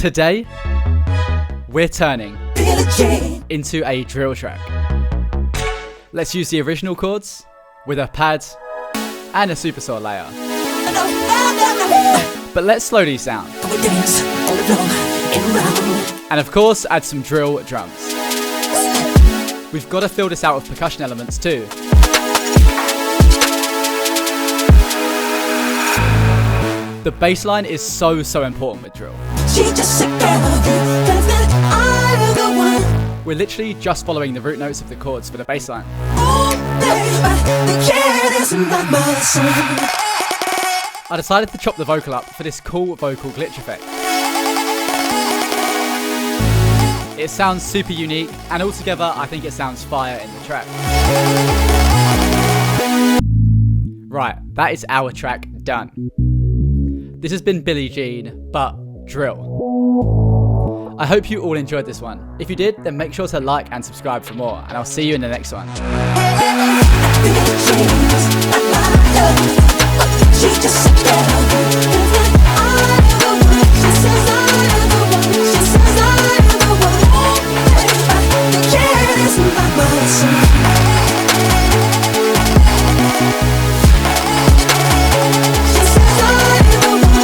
Today, we're turning Billie Jean into a drill track. Let's use the original chords with a pad and a supersaw layer. But let's slow these down. And of course, add some drill drums. We've got to fill this out with percussion elements too. The bass line is so important with drill. We're literally just following the root notes of the chords for the bass line. I decided to chop the vocal up for this cool vocal glitch effect. It sounds super unique, and altogether I think it sounds fire in the track. Right, that is our track done. This has been Billie Jean, but drill. I hope you all enjoyed this one. If you did, then make sure to like and subscribe for more, and I'll see you in the next one. She